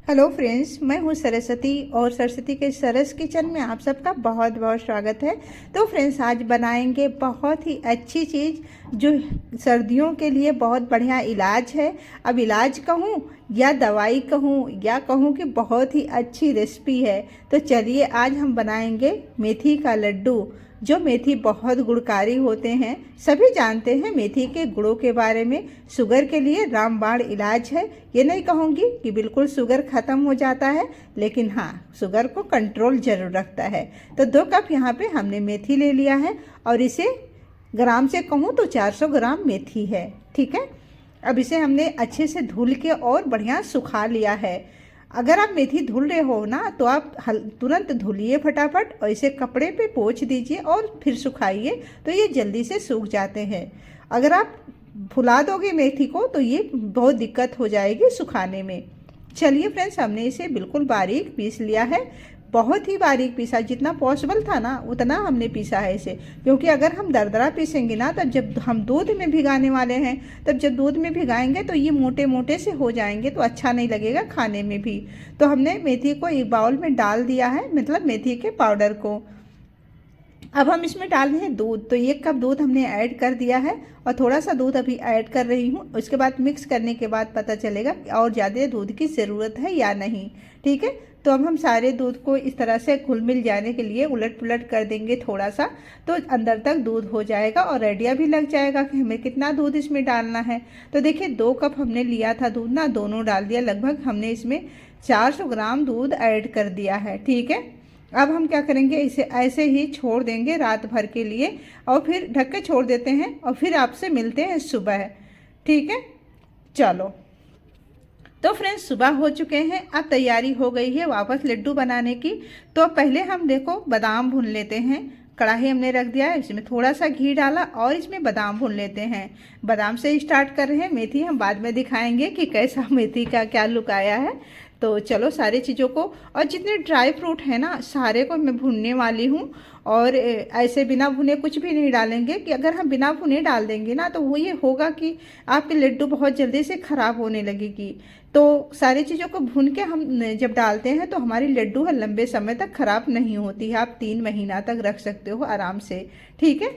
Hello friends, मैं हूं सरस्वती और सरस्वती के सरस किचन में आप सबका बहुत बहुत स्वागत है। तो फ्रेंड्स, आज बनाएंगे बहुत ही अच्छी चीज़ जो सर्दियों के लिए बहुत बढ़िया इलाज है। अब इलाज कहूं या दवाई कहूं या कहूं कि बहुत ही अच्छी रेसिपी है। तो चलिए आज हम बनाएंगे मेथी का लड्डू। जो मेथी बहुत गुणकारी होते हैं, सभी जानते हैं मेथी के गुणों के बारे में। शुगर के लिए रामबाण इलाज है। ये नहीं कहूँगी कि बिल्कुल शुगर ख़त्म हो जाता है, लेकिन हाँ, शुगर को कंट्रोल जरूर रखता है। तो 2 कप यहाँ पे हमने मेथी ले लिया है और इसे ग्राम से कहूँ तो 400 ग्राम मेथी है। ठीक है, अब इसे हमने अच्छे से धुल के और बढ़िया सुखा लिया है। अगर आप मेथी धुल रहे हो ना, तो आप तुरंत धुलिए फटाफट और इसे कपड़े पे पोंछ दीजिए और फिर सुखाइए, तो ये जल्दी से सूख जाते हैं। अगर आप फुला दोगे मेथी को तो ये बहुत दिक्कत हो जाएगी सुखाने में। चलिए फ्रेंड्स, हमने इसे बिल्कुल बारीक पीस लिया है। बहुत ही बारीक पीसा, जितना पॉसिबल था ना उतना हमने पीसा है इसे। क्योंकि अगर हम दरदरा पीसेंगे ना, तब जब हम दूध में भिगाने वाले हैं, तब जब दूध में भिगाएंगे तो ये मोटे मोटे से हो जाएंगे, तो अच्छा नहीं लगेगा खाने में भी। तो हमने मेथी को एक बाउल में डाल दिया है, मतलब मेथी के पाउडर को। अब हम इसमें डाल रहे हैं दूध। तो 1 कप दूध हमने ऐड कर दिया है और थोड़ा सा दूध अभी ऐड कर रही हूँ। उसके बाद मिक्स करने के बाद पता चलेगा कि और ज़्यादा दूध की ज़रूरत है या नहीं। ठीक है, तो अब हम सारे दूध को इस तरह से घुल मिल जाने के लिए उलट पुलट कर देंगे थोड़ा सा, तो अंदर तक दूध हो जाएगा और आइडिया भी लग जाएगा कि हमें कितना दूध इसमें डालना है। तो देखिए 2 कप हमने लिया था दूध ना, दोनों डाल दिया। लगभग हमने इसमें 400 ग्राम दूध ऐड कर दिया है। ठीक है, अब हम क्या करेंगे, इसे ऐसे ही छोड़ देंगे रात भर के लिए और फिर ढक के छोड़ देते हैं और फिर आपसे मिलते हैं सुबह। ठीक है, चलो। तो फ्रेंड्स, सुबह हो चुके हैं, अब तैयारी हो गई है वापस लड्डू बनाने की। तो पहले हम देखो बादाम भून लेते हैं। कढ़ाई हमने रख दिया है, इसमें थोड़ा सा घी डाला और इसमें बादाम भून लेते हैं। बादाम से स्टार्ट कर रहे हैं, मेथी हम बाद में दिखाएंगे कि कैसा मेथी का क्या लुक आया है। तो चलो सारी चीज़ों को और जितने ड्राई फ्रूट है ना, सारे को मैं भूनने वाली हूँ। और ऐसे बिना भुने कुछ भी नहीं डालेंगे, कि अगर हम बिना भुने डाल देंगे ना तो वो ये होगा कि आपके लड्डू बहुत जल्दी से ख़राब होने लगेगी। तो सारी चीज़ों को भून के हम जब डालते हैं तो हमारी लड्डू है लंबे समय तक ख़राब नहीं होती है। आप 3 महीना तक रख सकते हो आराम से। ठीक है,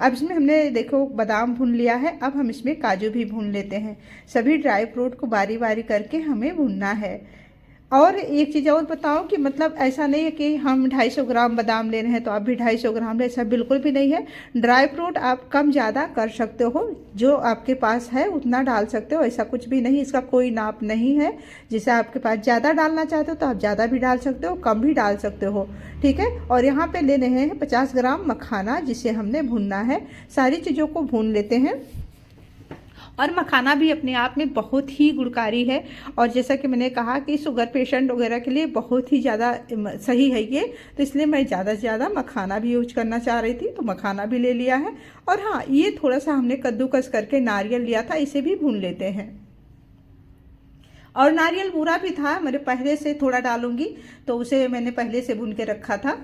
अब इसमें हमने देखो बादाम भून लिया है। अब हम इसमें काजू भी भून लेते हैं। सभी ड्राई फ्रूट को बारी बारी करके हमें भूनना है। और एक चीज़ और बताओ कि मतलब ऐसा नहीं है कि हम 250 ग्राम बादाम ले रहे हैं तो आप भी 250 ग्राम ले, ऐसा बिल्कुल भी नहीं है। ड्राई फ्रूट आप कम ज़्यादा कर सकते हो, जो आपके पास है उतना डाल सकते हो, ऐसा कुछ भी नहीं, इसका कोई नाप नहीं है। जैसे आपके पास ज़्यादा डालना चाहते हो तो आप ज़्यादा भी डाल सकते हो, कम भी डाल सकते हो। ठीक है, और यहाँ पे ले रहे हैं 50 ग्राम मखाना, जिसे हमने भूनना है। सारी चीज़ों को भून लेते हैं। और मखाना भी अपने आप में बहुत ही गुणकारी है, और जैसा कि मैंने कहा कि शुगर पेशेंट वगैरह के लिए बहुत ही ज़्यादा सही है ये। तो इसलिए मैं ज़्यादा से ज़्यादा मखाना भी यूज करना चाह रही थी, तो मखाना भी ले लिया है। और हाँ, ये थोड़ा सा हमने कद्दूकस करके नारियल लिया था, इसे भी भून लेते हैं। और नारियल बुरा भी था, मेरे पहले से थोड़ा डालूंगी, तो उसे मैंने पहले से भून के रखा था।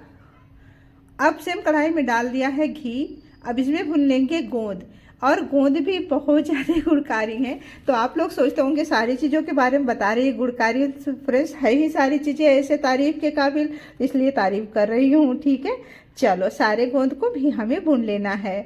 अब सेम कढ़ाई में डाल दिया है घी। अब इसमें भून लेंगे गोंद, और गोंद भी बहुत ज़्यादा गुणकारी हैं। तो आप लोग सोचते होंगे सारी चीज़ों के बारे में बता रही है, गुणकारी फ्रेंड्स है ही सारी चीज़ें ऐसे तारीफ़ के काबिल, इसलिए तारीफ़ कर रही हूँ। ठीक है, चलो सारे गोंद को भी हमें भून लेना है।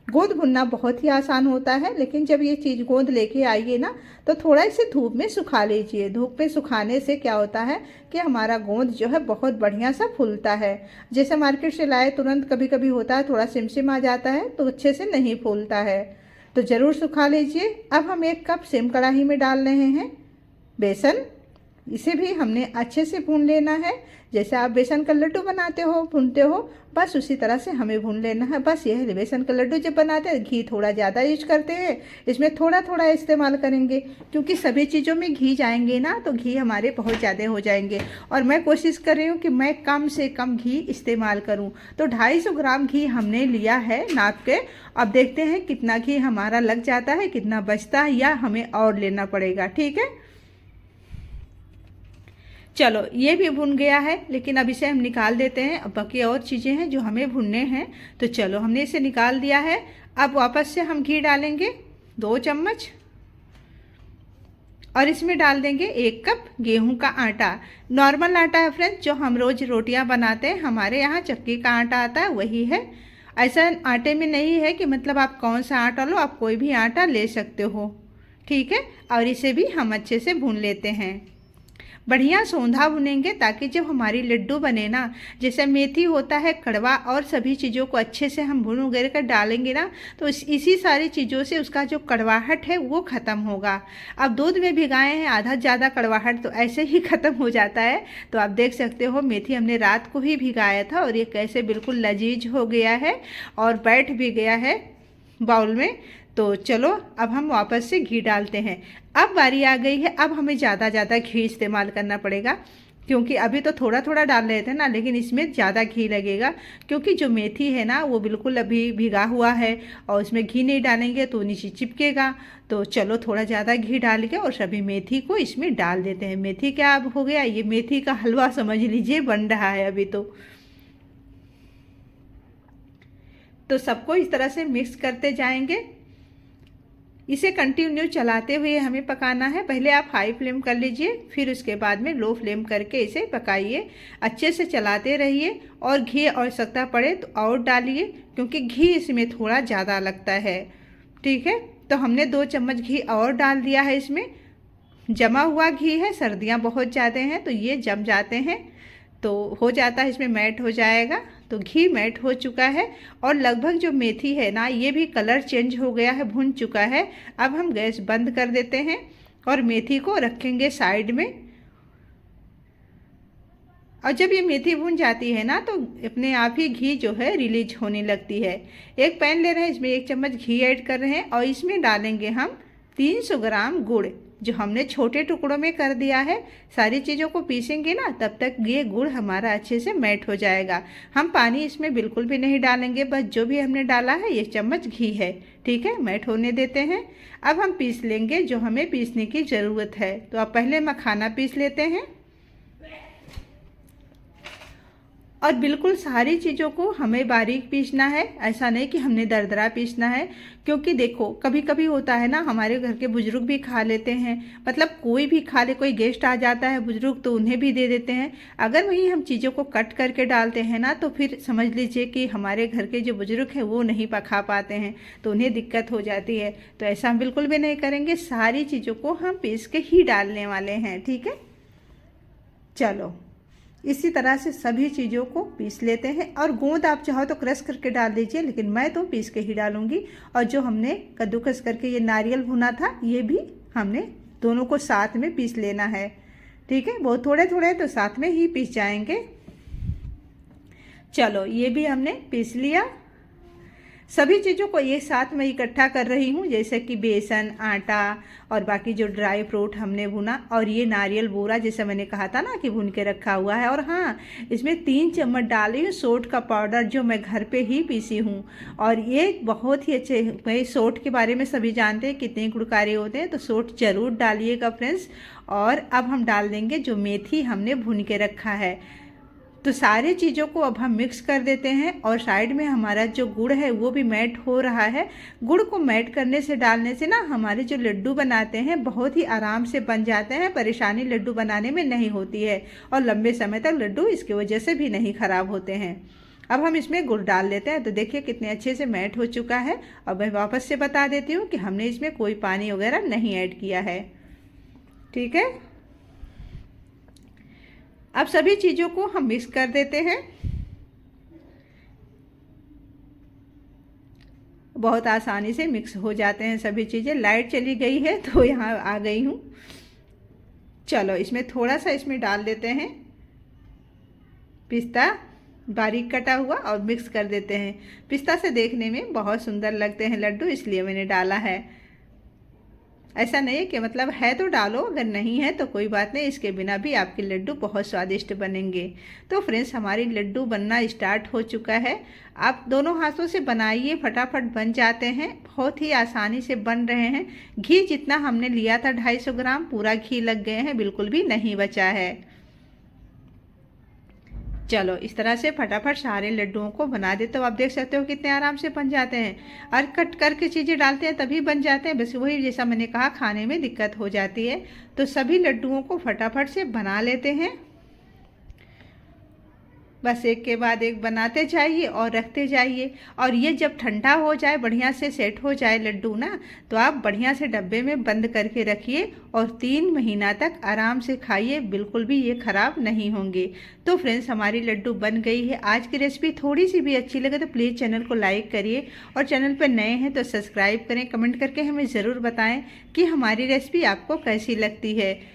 गोंद भुनना बहुत ही आसान होता है, लेकिन जब ये चीज़ गोंद लेके आइए ना, तो थोड़ा इसे धूप में सुखा लीजिए। धूप में सुखाने से क्या होता है कि हमारा गोंद जो है बहुत बढ़िया सा फूलता है। जैसे मार्केट से लाए तुरंत कभी कभी होता है थोड़ा सिमसिम आ जाता है, तो अच्छे से नहीं फूलता है। तो ज़रूर सुखा लीजिए। अब हम 1 कप सेम कढ़ाई में डाल रहे हैं बेसन। इसे भी हमने अच्छे से भून लेना है। जैसे आप बेसन का लड्डू बनाते हो, भूनते हो, बस उसी तरह से हमें भून लेना है। बस यह बेसन का लड्डू जब बनाते हैं घी थोड़ा ज़्यादा यूज करते हैं, इसमें थोड़ा थोड़ा इस्तेमाल करेंगे, क्योंकि सभी चीज़ों में घी जाएंगे ना तो घी हमारे बहुत ज़्यादा हो जाएंगे। और मैं कोशिश कर रही हूँ कि मैं कम से कम घी इस्तेमाल करूँ। तो 250 ग्राम घी हमने लिया है नाप के। अब देखते हैं कितना घी हमारा लग जाता है, कितना बचता है, या हमें और लेना पड़ेगा। ठीक है, चलो ये भी भुन गया है, लेकिन अब इसे हम निकाल देते हैं। अब बाकी और चीज़ें हैं जो हमें भुनने हैं, तो चलो हमने इसे निकाल दिया है। अब वापस से हम घी डालेंगे 2 चम्मच, और इसमें डाल देंगे 1 कप गेहूं का आटा। नॉर्मल आटा है फ्रेंड्स, जो हम रोज़ रोटियां बनाते हैं, हमारे यहाँ चक्की का आटा आता है वही है। ऐसा आटे में नहीं है कि मतलब आप कौन सा आटा लो, आप कोई भी आटा ले सकते हो, ठीक है। और इसे भी हम अच्छे से भून लेते हैं, बढ़िया सौंधा भुनेंगे, ताकि जब हमारी लड्डू बने ना, जैसे मेथी होता है कड़वा, और सभी चीज़ों को अच्छे से हम भून वगैरह कर डालेंगे ना, तो इसी सारी चीज़ों से उसका जो कड़वाहट है वो ख़त्म होगा। अब दूध में भिगाए हैं आधा ज़्यादा कड़वाहट तो ऐसे ही ख़त्म हो जाता है। तो आप देख सकते हो मेथी हमने रात को ही भिगाया था और ये कैसे बिल्कुल लजीज हो गया है और बैठ भी गया है बाउल में। तो चलो अब हम वापस से घी डालते हैं। अब बारी आ गई है, अब हमें ज़्यादा घी इस्तेमाल करना पड़ेगा, क्योंकि अभी तो थोड़ा थोड़ा डाल रहे थे ना, लेकिन इसमें ज़्यादा घी लगेगा, क्योंकि जो मेथी है ना वो बिल्कुल अभी भिगा हुआ है और उसमें घी नहीं डालेंगे तो नीचे चिपकेगा। तो चलो थोड़ा ज़्यादा घी डाल के और सभी मेथी को इसमें डाल देते हैं। मेथी क्या अब हो गया, ये मेथी का हलवा समझ लीजिए बन रहा है अभी तो सबको इस तरह से मिक्स करते जाएंगे। इसे कंटिन्यू चलाते हुए हमें पकाना है। पहले आप हाई फ्लेम कर लीजिए, फिर उसके बाद में लो फ्लेम करके इसे पकाइए, अच्छे से चलाते रहिए। और घी आवश्यकता पड़े तो और डालिए, क्योंकि घी इसमें थोड़ा ज़्यादा लगता है, ठीक है। तो हमने 2 चम्मच घी और डाल दिया है इसमें। जमा हुआ घी है, सर्दियाँ बहुत ज़्यादा हैं तो ये जम जाते हैं, तो हो जाता है इसमें मैट हो जाएगा। तो घी मैट हो चुका है और लगभग जो मेथी है ना ये भी कलर चेंज हो गया है, भुन चुका है। अब हम गैस बंद कर देते हैं और मेथी को रखेंगे साइड में। और जब ये मेथी भुन जाती है ना तो अपने आप ही घी जो है रिलीज होने लगती है। एक पैन ले रहे हैं, इसमें 1 चम्मच घी ऐड कर रहे हैं और इसमें डालेंगे हम 300 ग्राम गुड़, जो हमने छोटे टुकड़ों में कर दिया है। सारी चीज़ों को पीसेंगे ना तब तक ये गुड़ हमारा अच्छे से मैट हो जाएगा। हम पानी इसमें बिल्कुल भी नहीं डालेंगे, बस जो भी हमने डाला है 1 चम्मच घी है, ठीक है। मैट होने देते हैं। अब हम पीस लेंगे जो हमें पीसने की ज़रूरत है। तो अब पहले मखाना पीस लेते हैं और बिल्कुल सारी चीज़ों को हमें बारीक पीसना है, ऐसा नहीं कि हमने दरदरा पीसना है। क्योंकि देखो कभी कभी होता है ना, हमारे घर के बुजुर्ग भी खा लेते हैं, मतलब कोई भी खा ले, कोई गेस्ट आ जाता है बुजुर्ग तो उन्हें भी दे देते हैं। अगर वहीं हम चीज़ों को कट करके डालते हैं ना तो फिर समझ लीजिए कि हमारे घर के जो बुजुर्ग हैं वो नहीं खा पाते हैं, तो उन्हें दिक्कत हो जाती है। तो ऐसा हम बिल्कुल भी नहीं करेंगे, सारी चीज़ों को हम पीस के ही डालने वाले हैं, ठीक है। चलो इसी तरह से सभी चीज़ों को पीस लेते हैं। और गोंद आप चाहो तो क्रश करके डाल दीजिए, लेकिन मैं तो पीस के ही डालूंगी। और जो हमने कद्दूकस करके ये नारियल भुना था ये भी हमने दोनों को साथ में पीस लेना है, ठीक है। बहुत थोड़े थोड़े तो साथ में ही पीस जाएंगे। चलो ये भी हमने पीस लिया। सभी चीज़ों को एक साथ में इकट्ठा कर रही हूँ, जैसे कि बेसन, आटा और बाकी जो ड्राई फ्रूट हमने भुना, और ये नारियल बूरा जैसे मैंने कहा था ना कि भुन के रखा हुआ है। और हाँ, इसमें 3 चम्मच डाली हूँ सोंठ का पाउडर, जो मैं घर पे ही पीसी हूँ। और ये बहुत ही अच्छे, भाई सोंठ के बारे में सभी जानते हैं कितने गुणकारी होते हैं, तो सोंठ जरूर डालिएगा फ्रेंड्स। और अब हम डाल देंगे जो मेथी हमने भुन के रखा है। तो सारी चीज़ों को अब हम मिक्स कर देते हैं। और साइड में हमारा जो गुड़ है वो भी मैट हो रहा है। गुड़ को मैट करने से, डालने से ना हमारे जो लड्डू बनाते हैं बहुत ही आराम से बन जाते हैं, परेशानी लड्डू बनाने में नहीं होती है और लंबे समय तक लड्डू इसकी वजह से भी नहीं ख़राब होते हैं। अब हम इसमें गुड़ डाल लेते हैं। तो देखिए कितने अच्छे से मैट हो चुका है। और मैं वापस से बता देती हूँ कि हमने इसमें कोई पानी वगैरह नहीं ऐड किया है, ठीक है। अब सभी चीज़ों को हम मिक्स कर देते हैं। बहुत आसानी से मिक्स हो जाते हैं सभी चीज़ें। लाइट चली गई है तो यहाँ आ गई हूँ। चलो इसमें थोड़ा सा इसमें डाल देते हैं पिस्ता बारीक कटा हुआ और मिक्स कर देते हैं। पिस्ता से देखने में बहुत सुंदर लगते हैं लड्डू, इसलिए मैंने डाला है। ऐसा नहीं है कि मतलब है तो डालो, अगर नहीं है तो कोई बात नहीं, इसके बिना भी आपके लड्डू बहुत स्वादिष्ट बनेंगे। तो फ्रेंड्स हमारी लड्डू बनना स्टार्ट हो चुका है। आप दोनों हाथों से बनाइए, फटाफट बन जाते हैं, बहुत ही आसानी से बन रहे हैं। घी जितना हमने लिया था 250 ग्राम, पूरा घी लग गए हैं, बिल्कुल भी नहीं बचा है। चलो इस तरह से फटाफट सारे लड्डुओं को बना दे। तो आप देख सकते हो कितने आराम से बन जाते हैं। और कट करके चीज़ें डालते हैं तभी बन जाते हैं, बस वही जैसा मैंने कहा खाने में दिक्कत हो जाती है। तो सभी लड्डुओं को फटाफट से बना लेते हैं। बस एक के बाद एक बनाते जाइए और रखते जाइए। और ये जब ठंडा हो जाए, बढ़िया से सेट हो जाए लड्डू ना, तो आप बढ़िया से डब्बे में बंद करके रखिए और 3 महीना तक आराम से खाइए, बिल्कुल भी ये ख़राब नहीं होंगे। तो फ्रेंड्स हमारी लड्डू बन गई है। आज की रेसिपी थोड़ी सी भी अच्छी लगे तो प्लीज़ चैनल को लाइक करिए और चैनल पर नए हैं तो सब्सक्राइब करें। कमेंट करके हमें ज़रूर बताएँ कि हमारी रेसिपी आपको कैसी लगती है।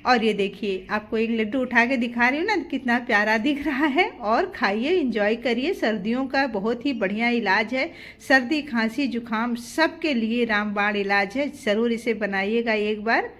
और ये देखिए आपको एक लड्डू उठा के दिखा रही हूँ ना, कितना प्यारा दिख रहा है। और खाइए, एंजॉय करिए। सर्दियों का बहुत ही बढ़िया इलाज है। सर्दी खांसी जुकाम सब के लिए रामबाण इलाज है। ज़रूर इसे बनाइएगा एक बार।